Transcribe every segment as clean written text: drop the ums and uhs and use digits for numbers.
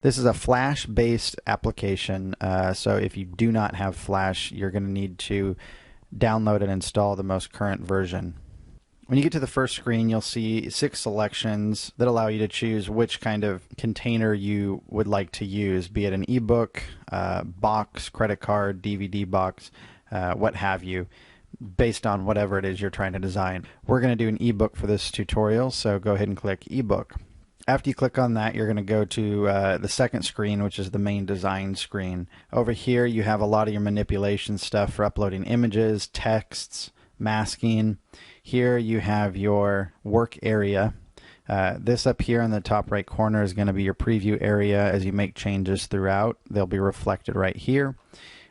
This is a Flash-based application, so if you do not have Flash, you're going to need to download and install the most current version. When you get to the first screen, you'll see 6 selections that allow you to choose which kind of container you would like to use, be it an ebook, box, credit card, DVD box, what have you, based on whatever it is you're trying to design. We're going to do an ebook for this tutorial, so go ahead and click ebook. After you click on that, you're going to go to the second screen, which is the main design screen. Over here, you have a lot of your manipulation stuff for uploading images, texts, masking. Here you have your work area. This up here in the top right corner is going to be your preview area. As you make changes throughout, they'll be reflected right here.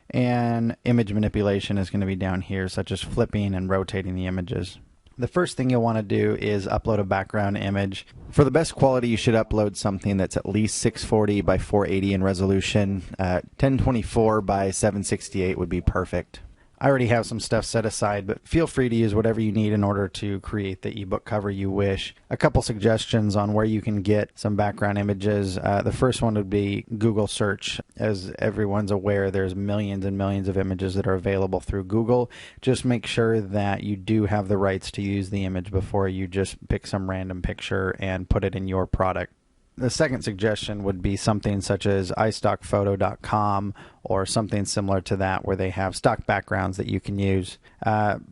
And image manipulation is going to be down here, such as flipping and rotating the images. The first thing you'll want to do is upload a background image. For the best quality, you should upload something that's at least 640 by 480 in resolution. 1024 by 768 would be perfect. I already have some stuff set aside, but feel free to use whatever you need in order to create the ebook cover you wish. A couple suggestions on where you can get some background images. The first one would be Google search. As everyone's aware, there's millions and millions of images that are available through Google. Just make sure that you do have the rights to use the image before you just pick some random picture and put it in your product. The second suggestion would be something such as iStockPhoto.com or something similar to that, where they have stock backgrounds that you can use.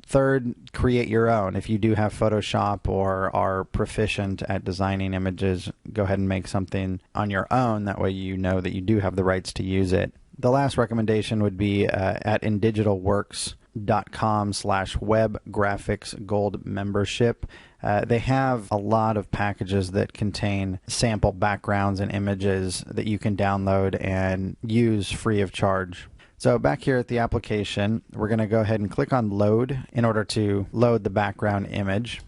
Third, create your own. If you do have Photoshop or are proficient at designing images, go ahead and make something on your own. That way you know that you do have the rights to use it. The last recommendation would be at InDigitalWorks.com/web graphics gold membership. They have a lot of packages that contain sample backgrounds and images that you can download and use free of charge. So back here at the application, we're going to go ahead and click on load in order to load the background image.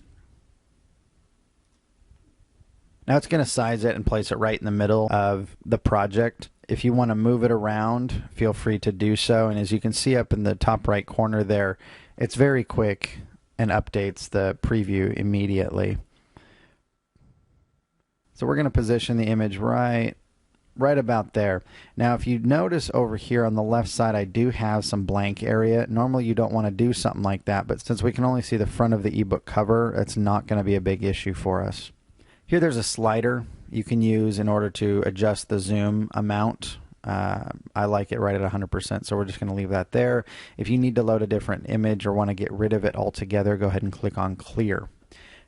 Now it's going to size it and place it right in the middle of the project. If you want to move it around, feel free to do so. And as you can see up in the top right corner there, it's very quick and updates the preview immediately. So we're going to position the image right about there. Now if you notice over here on the left side, I do have some blank area. Normally you don't want to do something like that, but since we can only see the front of the ebook cover, it's not going to be a big issue for us. Here there's a slider you can use in order to adjust the zoom amount. I like it right at 100%, so we're just going to leave that there. If you need to load a different image or want to get rid of it altogether, go ahead and click on clear.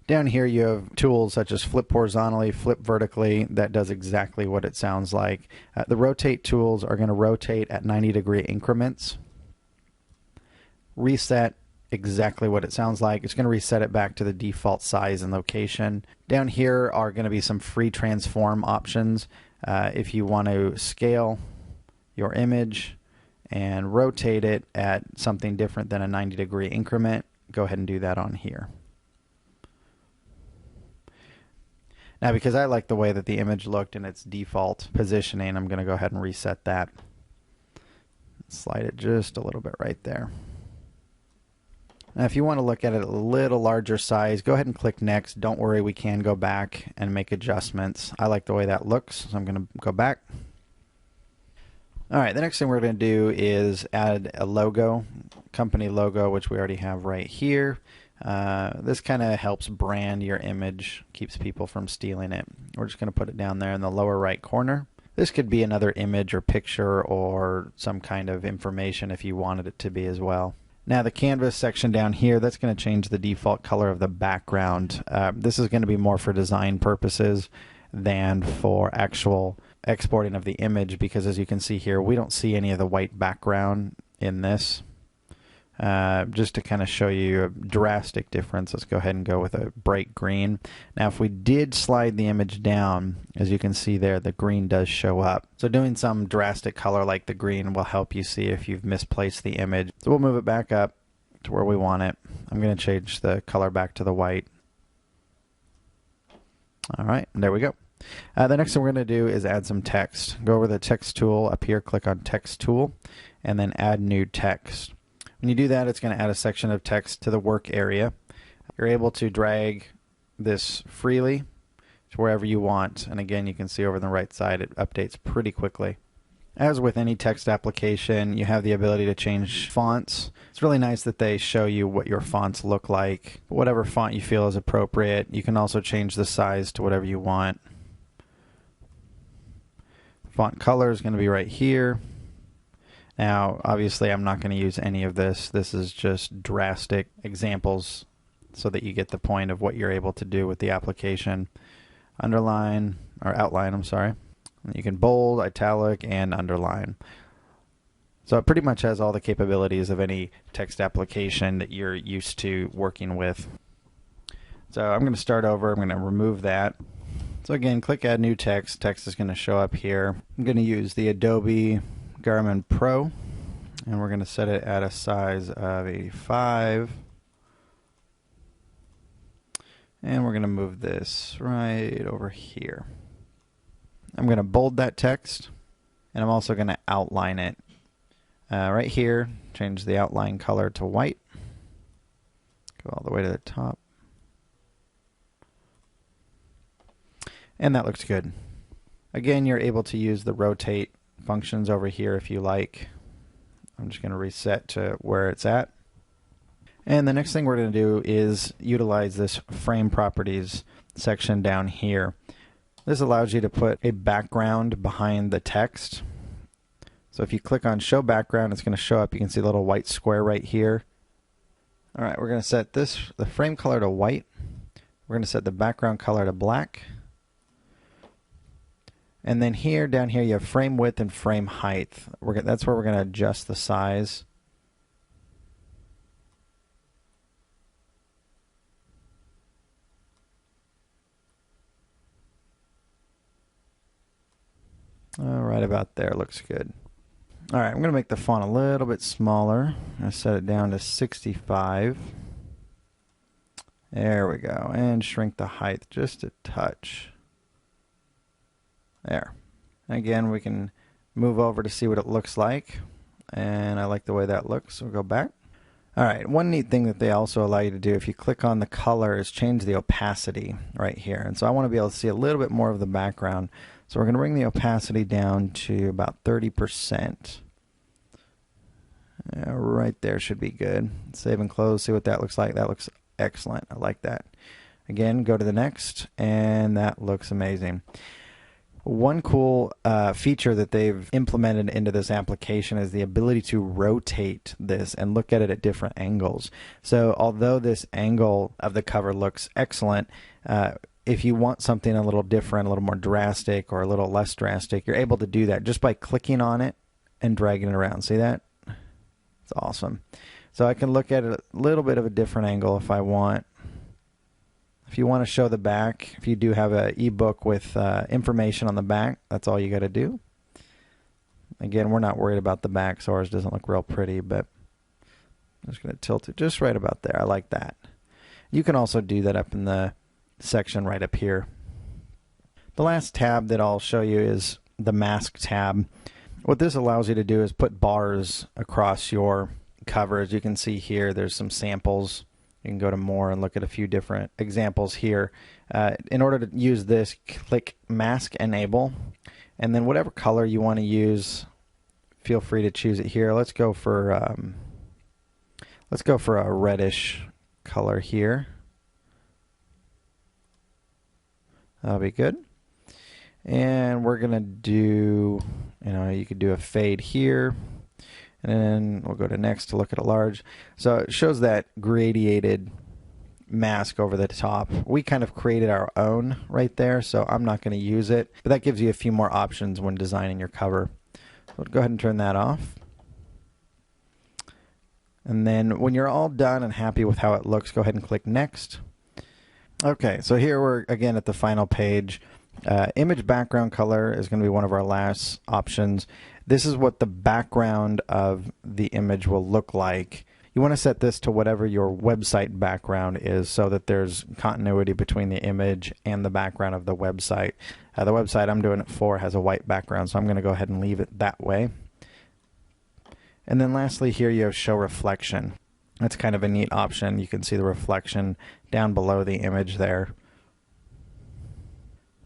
Down here you have tools such as flip horizontally, flip vertically. That does exactly what it sounds like. The rotate tools are going to rotate at 90-degree increments. Reset, exactly what it sounds like. It's going to reset it back to the default size and location. Down here are going to be some free transform options. If you want to scale your image and rotate it at something different than a 90-degree increment, go ahead and do that on here. Now because I like the way that the image looked in its default positioning, I'm going to go ahead and reset that. Slide it just a little bit right there. Now if you want to look at it a little larger size, go ahead and click next. Don't worry, we can go back and make adjustments. I like the way that looks, so I'm going to go back. Alright, the next thing we're going to do is add a logo, company logo, which we already have right here. This kind of helps brand your image, keeps people from stealing it. We're just going to put it down there in the lower right corner. This could be another image or picture or some kind of information if you wanted it to be as well. Now the canvas section down here, that's going to change the default color of the background. This is going to be more for design purposes than for actual exporting of the image, because as you can see here, we don't see any of the white background in this. Just to kind of show you a drastic difference, let's go ahead and go with a bright green. Now if we did slide the image down, as you can see there, the green does show up. So doing some drastic color like the green will help you see if you've misplaced the image. So we'll move it back up to where we want it. I'm going to change the color back to the white. Alright, there we go. The next thing we're going to do is add some text. Go over the text tool up here, click on text tool, and then add new text. When you do that, it's going to add a section of text to the work area. You're able to drag this freely to wherever you want. And again, you can see over on the right side, it updates pretty quickly. As with any text application, you have the ability to change fonts. It's really nice that they show you what your fonts look like. Whatever font you feel is appropriate. You can also change the size to whatever you want. Font color is going to be right here. Now, obviously, I'm not going to use any of this. This is just drastic examples so that you get the point of what you're able to do with the application. Underline, or outline, I'm sorry. You can bold, italic, and underline. So it pretty much has all the capabilities of any text application that you're used to working with. So I'm going to start over. I'm going to remove that. So again, click Add New Text. Text is going to show up here. I'm going to use the Adobe Garmin Pro, and we're going to set it at a size of 85. And we're going to move this right over here. I'm going to bold that text, and I'm also going to outline it. Right here, change the outline color to white. Go all the way to the top. And that looks good. Again, you're able to use the rotate functions over here if you like. I'm just going to reset to where it's at. And the next thing we're going to do is utilize this frame properties section down here. This allows you to put a background behind the text. So if you click on show background, it's going to show up. You can see a little white square right here. All right, we're going to set the frame color to white. We're going to set the background color to black. And then here, down here, you have frame width and frame height. That's where we're going to adjust the size. Right about there, looks good. All right, I'm going to make the font a little bit smaller. I'm going to set it down to 65. There we go, and shrink the height just a touch. There. Again, we can move over to see what it looks like, and I like the way that looks, so we'll go back. All right, one neat thing that they also allow you to do if you click on the color is change the opacity right here. And so I want to be able to see a little bit more of the background. So we're going to bring the opacity down to about 30%. Right there should be good. Save and close, see what that looks like. That looks excellent. I like that. Again, go to the next, and that looks amazing. One cool feature that they've implemented into this application is the ability to rotate this and look at it at different angles. So although this angle of the cover looks excellent, if you want something a little different, a little more drastic or a little less drastic, you're able to do that just by clicking on it and dragging it around. See that? It's awesome. So I can look at it a little bit of a different angle if I want. If you want to show the back, if you do have an ebook with information on the back, that's all you got to do. Again, we're not worried about the back, so ours doesn't look real pretty, but I'm just going to tilt it just right about there. I like that. You can also do that up in the section right up here. The last tab that I'll show you is the mask tab. What this allows you to do is put bars across your cover. As you can see here, there's some samples. You can go to more and look at a few different examples here. In order to use this, click Mask Enable, and then whatever color you want to use, feel free to choose it here. Let's go for a reddish color here. That'll be good. And we're gonna do, you could do a fade here. And then we'll go to next to look at a large. So it shows that gradiated mask over the top. We kind of created our own right there, so I'm not going to use it. But that gives you a few more options when designing your cover. So go ahead and turn that off. And then when you're all done and happy with how it looks, go ahead and click Next. Okay, so here we're again at the final page. Image background color is going to be one of our last options. This is what the background of the image will look like. You want to set this to whatever your website background is so that there's continuity between the image and the background of the website. The website I'm doing it for has a white background, so I'm going to go ahead and leave it that way. And then lastly here you have Show Reflection. That's kind of a neat option. You can see the reflection down below the image there.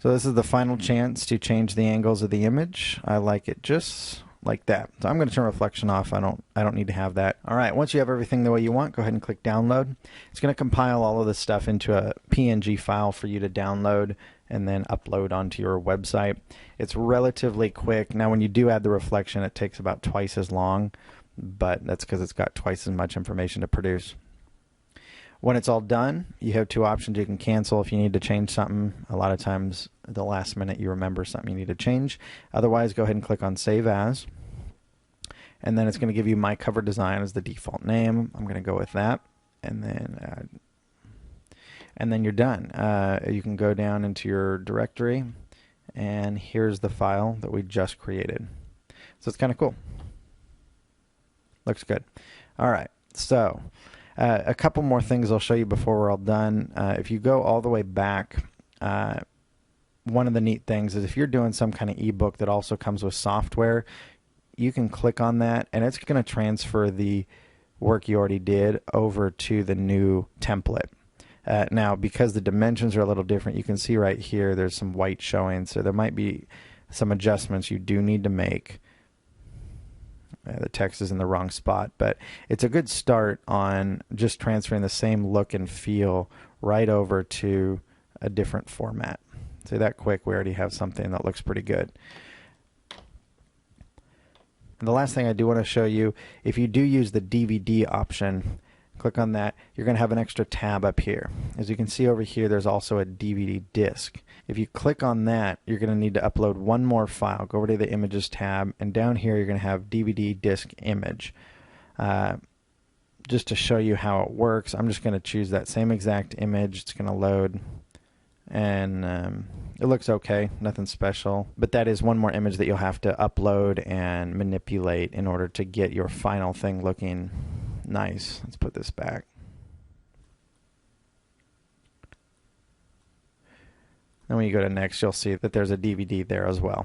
So this is the final chance to change the angles of the image. I like it just like that. So I'm going to turn reflection off. I don't need to have that. All right, once you have everything the way you want, go ahead and click download. It's going to compile all of this stuff into a PNG file for you to download and then upload onto your website. It's relatively quick. Now when you do add the reflection, it takes about twice as long, but that's because it's got twice as much information to produce. When it's all done, you have two options. You can cancel if you need to change something. A lot of times at the last minute you remember something you need to change. Otherwise, go ahead and click on Save As. And then it's going to give you My Cover Design as the default name. I'm going to go with that. And then you're done. You can go down into your directory, and here's the file that we just created. So it's kind of cool. Looks good. All right, so a couple more things I'll show you before we're all done. If you go all the way back, one of the neat things is if you're doing some kind of ebook that also comes with software, you can click on that, and it's going to transfer the work you already did over to the new template. Now, because the dimensions are a little different, you can see right here there's some white showing, so there might be some adjustments you do need to make. The text is in the wrong spot, but it's a good start on just transferring the same look and feel right over to a different format. So that quick, we already have something that looks pretty good. The last thing I do want to show you, if you do use the DVD option, click on that, you're going to have an extra tab up here. As you can see over here, there's also a DVD disc. If you click on that, you're going to need to upload one more file. Go over to the Images tab, and down here you're going to have DVD disc image. Just to show you how it works, I'm just going to choose that same exact image. It's going to load, and it looks okay, nothing special. But that is one more image that you'll have to upload and manipulate in order to get your final thing looking nice. Let's put this back. Then when you go to next, you'll see that there's a DVD there as well.